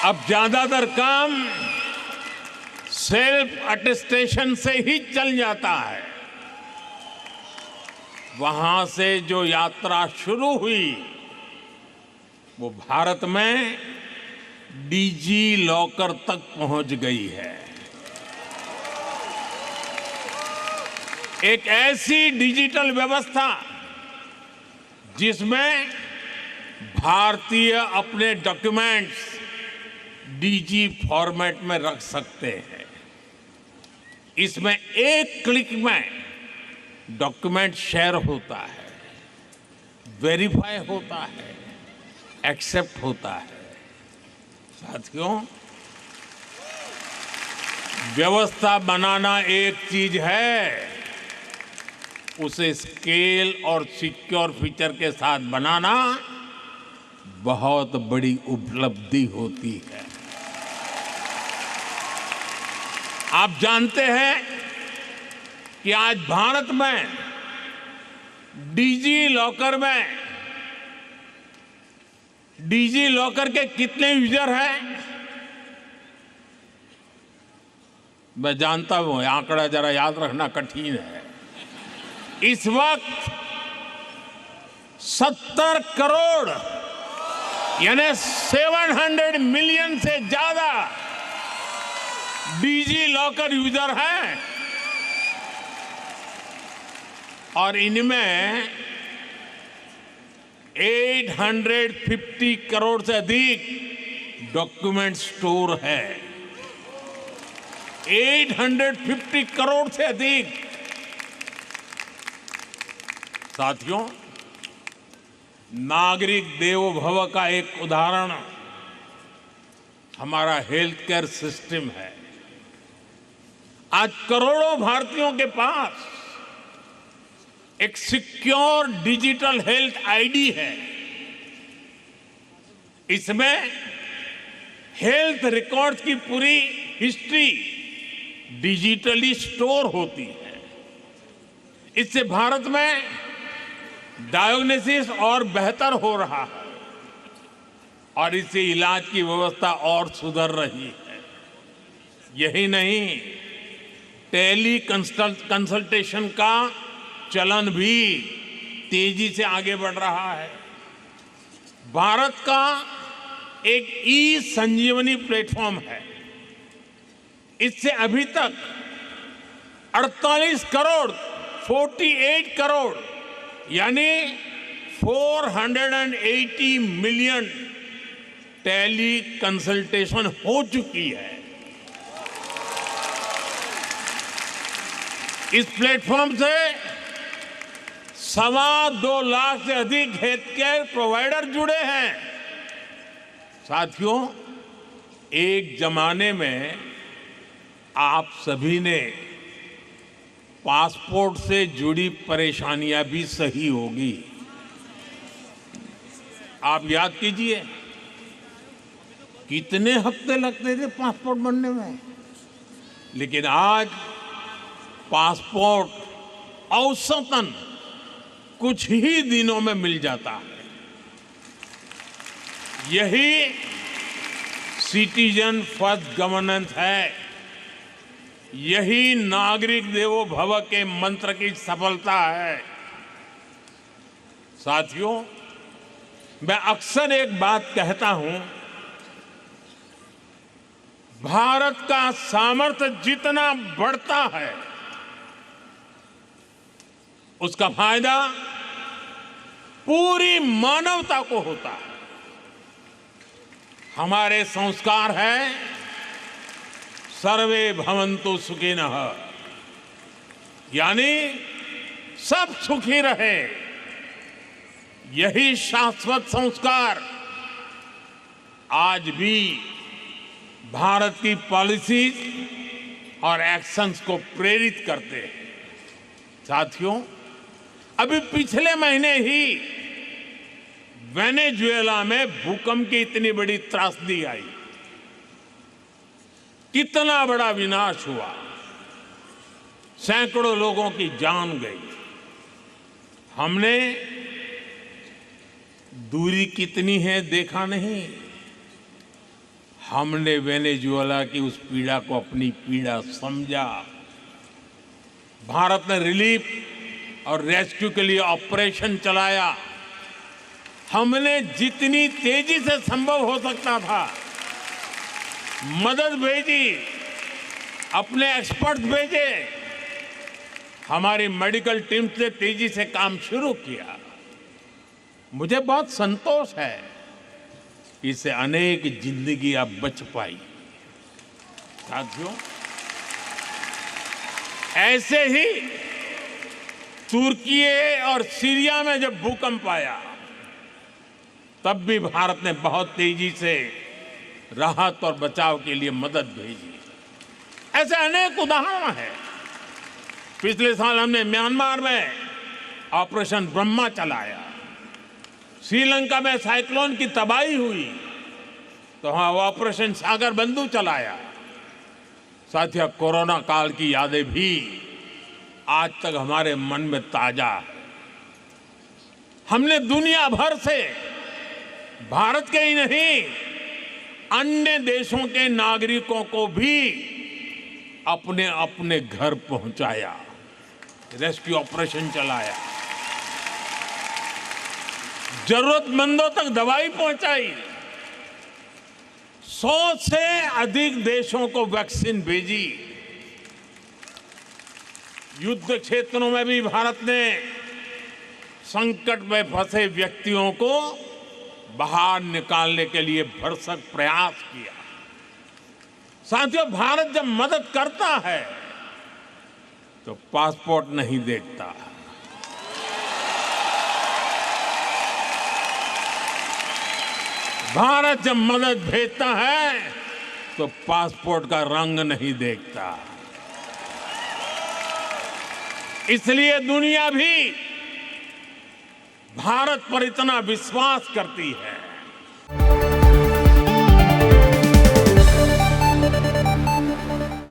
अब ज्यादातर काम सेल्फ अटेस्टेशन से ही चल जाता है। वहां से जो यात्रा शुरू हुई वो भारत में डीजी लॉकर तक पहुंच गई है। एक ऐसी डिजिटल व्यवस्था जिसमें भारतीय अपने डॉक्यूमेंट्स डीजी फॉर्मेट में रख सकते हैं। इसमें एक क्लिक में डॉक्यूमेंट शेयर होता है, वेरीफाई होता है, एक्सेप्ट होता है। साथियों, व्यवस्था बनाना एक चीज है, उसे स्केल और सिक्योर फीचर के साथ बनाना बहुत बड़ी उपलब्धि होती है। आप जानते हैं कि आज भारत में डिजी लॉकर के कितने यूजर हैं? मैं जानता हूं आंकड़ा जरा याद रखना कठिन है। इस वक्त 70 करोड़ यानी 700 मिलियन से ज्यादा डिजी लॉकर यूजर हैं और इनमें 850 करोड़ से अधिक डॉक्यूमेंट स्टोर है। 850 करोड़ से अधिक। साथियों, नागरिक देवो भव का एक उदाहरण हमारा हेल्थ केयर सिस्टम है। आज करोड़ों भारतीयों के पास एक सिक्योर डिजिटल हेल्थ आईडी है। इसमें हेल्थ रिकॉर्ड्स की पूरी हिस्ट्री डिजिटली स्टोर होती है। इससे भारत में डायग्नोसिस और बेहतर हो रहा है और इससे इलाज की व्यवस्था और सुधर रही है। यही नहीं, टेली कंसल्टेशन का चलन भी तेजी से आगे बढ़ रहा है। भारत का एक ई संजीवनी प्लेटफॉर्म है। इससे अभी तक 48 करोड़ यानी 480 मिलियन टेली कंसल्टेशन हो चुकी है। इस प्लेटफॉर्म से 2.25 लाख से अधिक हेल्थ केयर प्रोवाइडर जुड़े हैं। साथियों, एक जमाने में आप सभी ने पासपोर्ट से जुड़ी परेशानियां भी सही होगी। आप याद कीजिए कितने हफ्ते लगते थे पासपोर्ट बनने में, लेकिन आज पासपोर्ट औसतन कुछ ही दिनों में मिल जाता है। यही सिटीजन फर्स्ट गवर्नेंस है। यही नागरिक देवो भव के मंत्र की सफलता है। साथियों, मैं अक्सर एक बात कहता हूं, भारत का सामर्थ्य जितना बढ़ता है उसका फायदा पूरी मानवता को होता है। हमारे संस्कार है सर्वे भवन्तु सुखिनः, यानी सब सुखी रहे। यही शाश्वत संस्कार आज भी भारत की पॉलिसीज और एक्शंस को प्रेरित करते हैं। साथियों, अभी पिछले महीने ही वेनेजुएला में भूकंप की इतनी बड़ी त्रासदी आई, कितना बड़ा विनाश हुआ, सैकड़ों लोगों की जान गई। हमने दूरी कितनी है देखा नहीं, हमने वेनेजुएला की उस पीड़ा को अपनी पीड़ा समझा। भारत ने रिलीफ और रेस्क्यू के लिए ऑपरेशन चलाया। हमने जितनी तेजी से संभव हो सकता था मदद भेजी, अपने एक्सपर्ट भेजे, हमारी मेडिकल टीम से तेजी से काम शुरू किया। मुझे बहुत संतोष है, इससे अनेक जिंदगियां बच पाई। साथियों, ऐसे ही तुर्की और सीरिया में जब भूकंप आया तब भी भारत ने बहुत तेजी से राहत और बचाव के लिए मदद भेजी। ऐसे अनेक उदाहरण हैं। पिछले साल हमने म्यांमार में ऑपरेशन ब्रह्मा चलाया। श्रीलंका में साइक्लोन की तबाही हुई तो वहां ऑपरेशन सागर बंधु चलाया। साथियों, कोरोना काल की यादें भी आज तक हमारे मन में ताजा है। हमने दुनिया भर से भारत के ही नहीं अन्य देशों के नागरिकों को भी अपने अपने घर पहुंचाया, रेस्क्यू ऑपरेशन चलाया, जरूरतमंदों तक दवाई पहुंचाई। 100 से अधिक देशों को वैक्सीन भेजी। युद्ध क्षेत्रों में भी भारत ने संकट में फंसे व्यक्तियों को बाहर निकालने के लिए भरसक प्रयास किया। साथियों, भारत जब मदद करता है तो पासपोर्ट नहीं देखता। भारत जब मदद भेजता है तो पासपोर्ट का रंग नहीं देखता। इसलिए दुनिया भी भारत पर इतना विश्वास करती है।